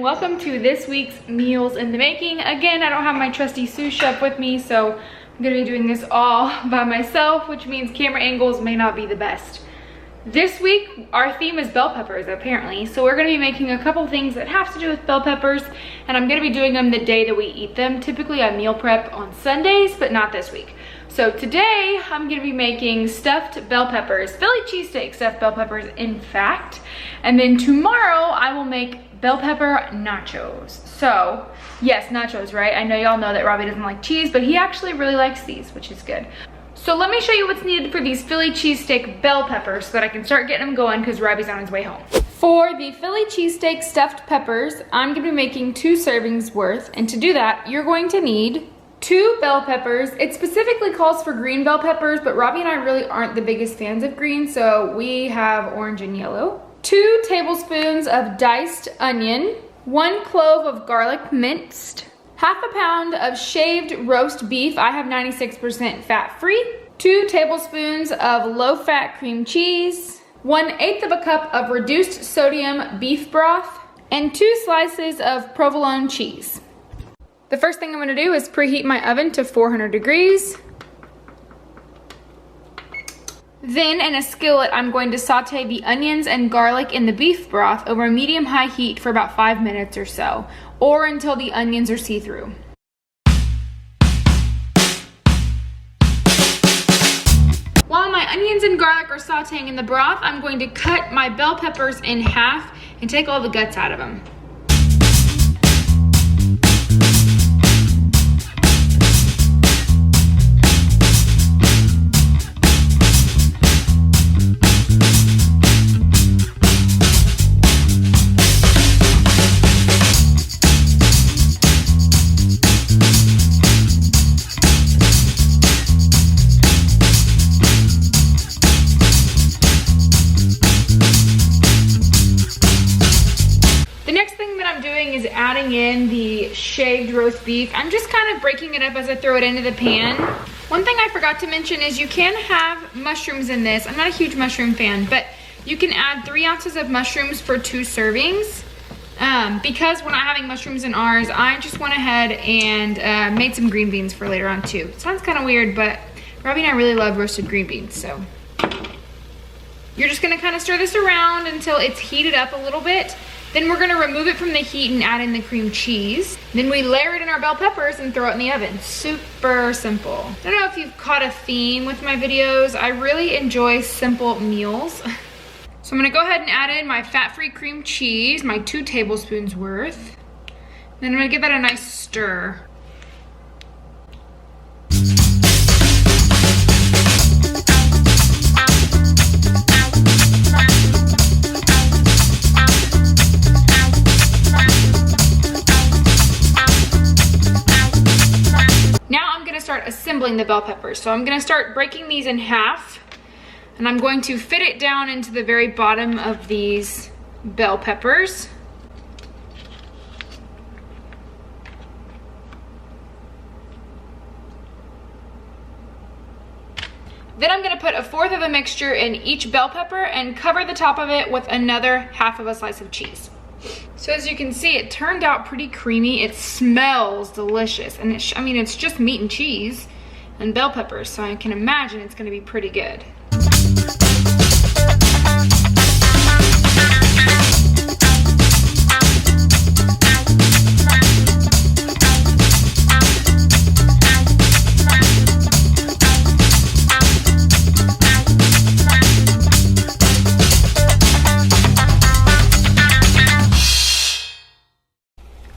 welcome to this week's Meals in the Making. Again, I don't have my trusty sous chef with me, so I'm gonna be doing this all by myself, which means camera angles may not be the best. This week, our theme is bell peppers, apparently. So we're gonna be making a couple things that have to do with bell peppers, and I'm gonna be doing them the day that we eat them. Typically, I meal prep on Sundays, but not this week. So today, I'm gonna be making stuffed bell peppers, Philly cheesesteak stuffed bell peppers, in fact. And then tomorrow, I will make bell pepper nachos. So, yes, nachos, right? I know y'all know that Robbie doesn't like cheese, but he actually really likes these, which is good. So let me show you what's needed for these Philly cheesesteak bell peppers so that I can start getting them going because Robbie's on his way home. For the Philly cheesesteak stuffed peppers, I'm gonna be making 2 servings worth. And to do that, you're going to need 2 bell peppers. It specifically calls for green bell peppers, but Robbie and I really aren't the biggest fans of green, so we have orange and yellow. 2 tablespoons of diced onion, 1 clove of garlic minced, half a pound of shaved roast beef. I have 96% fat-free. 2 tablespoons of low-fat cream cheese, 1/8 of a cup of reduced sodium beef broth, and 2 slices of provolone cheese. The first thing I'm gonna do is preheat my oven to 400 degrees. Then in a skillet, I'm going to saute the onions and garlic in the beef broth over medium-high heat for about 5 minutes or so, or until the onions are see-through. While my onions and garlic are sauteing in the broth, I'm going to cut my bell peppers in half and take all the guts out of them. Is adding in the shaved roast beef. I'm just kind of breaking it up as I throw it into the pan. One thing I forgot to mention is you can have mushrooms in this. I'm not a huge mushroom fan, but you can add 3 ounces of mushrooms for 2 servings. Because we're not having mushrooms in ours, I just went ahead and made some green beans for later on too. It sounds kind of weird, but Robbie and I really love roasted green beans, so. You're just gonna kind of stir this around until it's heated up a little bit. Then we're gonna remove it from the heat and add in the cream cheese. Then we layer it in our bell peppers and throw it in the oven. Super simple. I don't know if you've caught a theme with my videos. I really enjoy simple meals. So I'm gonna go ahead and add in my fat-free cream cheese, my 2 tablespoons worth. Then I'm gonna give that a nice stir. Start assembling the bell peppers. So I'm gonna start breaking these in half, and I'm going to fit it down into the very bottom of these bell peppers. Then I'm gonna put 1/4 of a mixture in each bell pepper and cover the top of it with another 1/2 of a slice of cheese. So as you can see, it turned out pretty creamy. It smells delicious. And I mean, it's just meat and cheese and bell peppers, so I can imagine it's gonna be pretty good.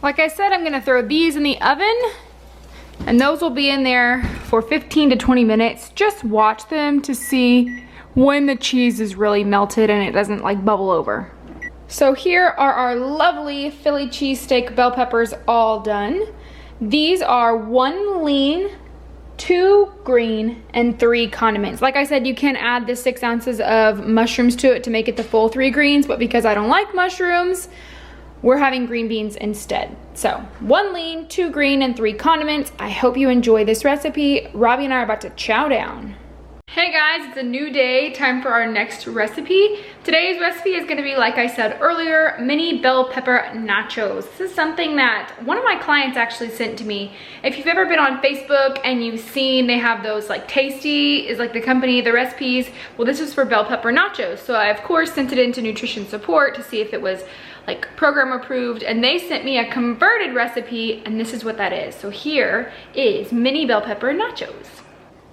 Like I said, I'm gonna throw these in the oven, and those will be in there for 15 to 20 minutes. Just watch them to see when the cheese is really melted and it doesn't like bubble over. So here are our lovely Philly cheesesteak bell peppers all done. These are 1 lean, 2 green, and 3 condiments. Like I said, you can add the 6 ounces of mushrooms to it to make it the full 3 greens, but because I don't like mushrooms, we're having green beans instead. So 1 lean, 2 green, and 3 condiments. I hope you enjoy this recipe. Robbie and I are about to chow down. Hey guys, it's a new day, time for our next recipe. Today's recipe is gonna be, like I said earlier, mini bell pepper nachos. This is something that one of my clients actually sent to me. If you've ever been on Facebook and you've seen they have those like Tasty is like the company, the recipes, well this is for bell pepper nachos. So I of course sent it into nutrition support to see if it was like program approved, and they sent me a converted recipe, and this is what that is. So here is mini bell pepper nachos.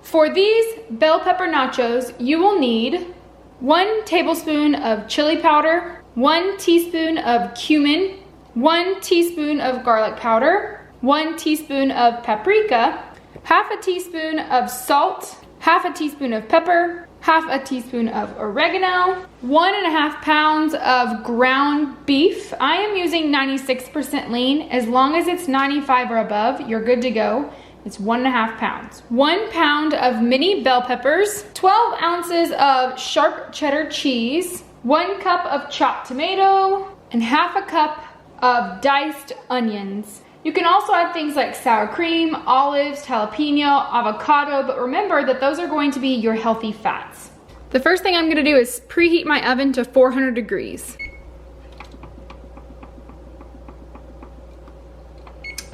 For these bell pepper nachos, you will need 1 tablespoon of chili powder, 1 teaspoon of cumin, 1 teaspoon of garlic powder, 1 teaspoon of paprika, half a teaspoon of salt, half a teaspoon of pepper, half a teaspoon of oregano, 1.5 pounds of ground beef. I am using 96% lean. As long as it's 95 or above, you're good to go. It's 1.5 pounds. 1 pound of mini bell peppers, 12 ounces of sharp cheddar cheese, 1 cup of chopped tomato, and half a cup of diced onions. You can also add things like sour cream, olives, jalapeno, avocado, but remember that those are going to be your healthy fats. The first thing I'm gonna do is preheat my oven to 400 degrees.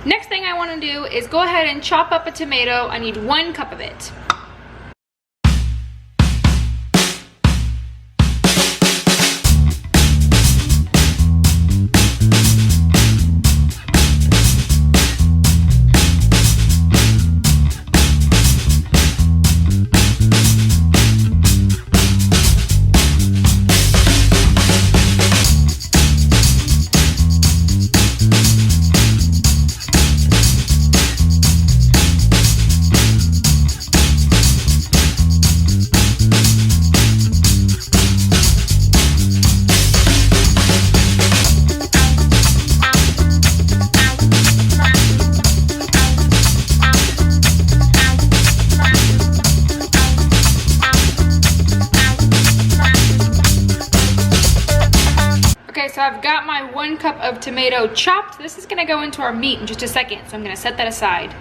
Next thing I want to do is go ahead and chop up a tomato. I need 1 cup of it. So I've got my 1 cup of tomato chopped. This is gonna go into our meat in just a second, so I'm gonna set that aside.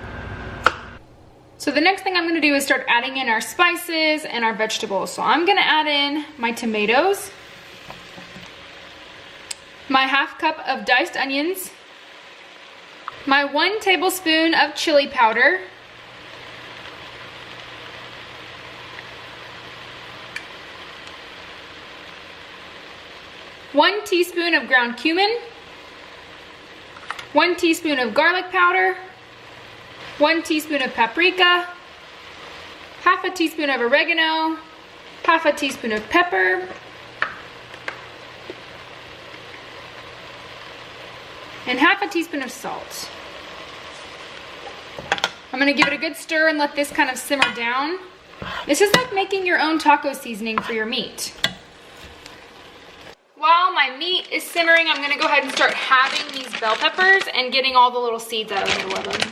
So the next thing I'm gonna do is start adding in our spices and our vegetables. So I'm gonna add in my tomatoes, my half cup of diced onions, my 1 tablespoon of chili powder, one teaspoon of ground cumin, 1 teaspoon of garlic powder, 1 teaspoon of paprika, half a teaspoon of oregano, half a teaspoon of pepper, and half a teaspoon of salt. I'm gonna give it a good stir and let this kind of simmer down. This is like making your own taco seasoning for your meat. While my meat is simmering, I'm gonna go ahead and start halving these bell peppers and getting all the little seeds out of the middle of them.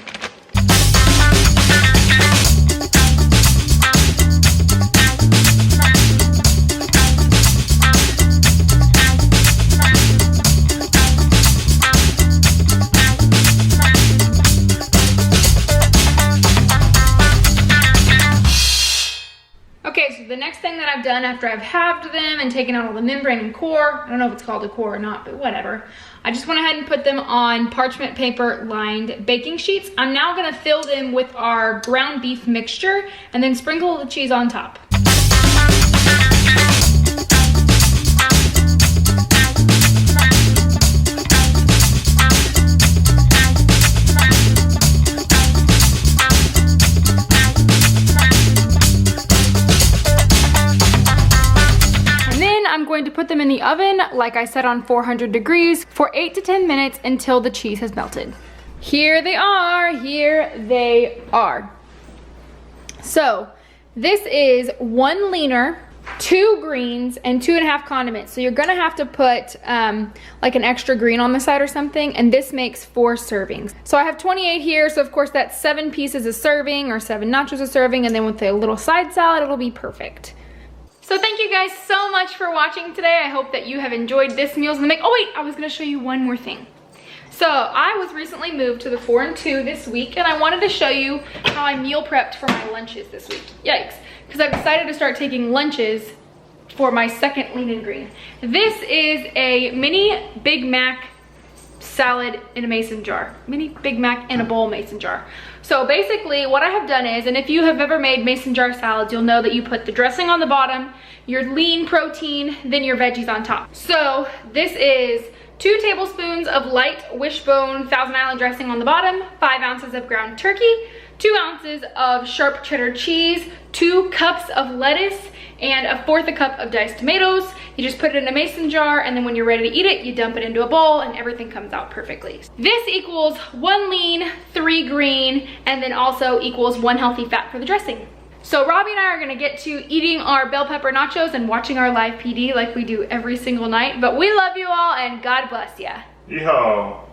Okay, so the next thing that I've done after I've halved them and taken out all the membrane and core, I don't know if it's called a core or not, but whatever. I just went ahead and put them on parchment paper lined baking sheets. I'm now gonna fill them with our ground beef mixture and then sprinkle the cheese on top. I'm going to put them in the oven, like I said, on 400 degrees for 8 to 10 minutes until the cheese has melted. Here they are, here they are. So this is 1 leaner, 2 greens, and 2.5 condiments. So you're gonna have to put like an extra green on the side or something, and this makes 4 servings. So I have 28 here, so of course that's 7 pieces a serving or 7 nachos a serving, and then with a little side salad, it'll be perfect. So thank you guys so much for watching today. I hope that you have enjoyed this Meals in the Make. Oh wait, I was gonna show you one more thing. So I was recently moved to the 4 and 2 this week, and I wanted to show you how I meal prepped for my lunches this week. Yikes, because I've decided to start taking lunches for my second lean and green. This is a mini Big Mac salad in a mason jar. Mini Big Mac in a bowl mason jar. So basically what I have done is, and if you have ever made mason jar salads, you'll know that you put the dressing on the bottom, your lean protein, then your veggies on top. So this is 2 tablespoons of light wishbone Thousand Island dressing on the bottom, 5 ounces of ground turkey, 2 ounces of sharp cheddar cheese, 2 cups of lettuce, and 1/4 cup of diced tomatoes. You just put it in a mason jar, and then when you're ready to eat it, you dump it into a bowl and everything comes out perfectly. This equals 1 lean, 3 green, and then also equals 1 healthy fat for the dressing. So Robbie and I are gonna get to eating our bell pepper nachos and watching our live PD like we do every single night. But we love you all and God bless ya. Yeehaw.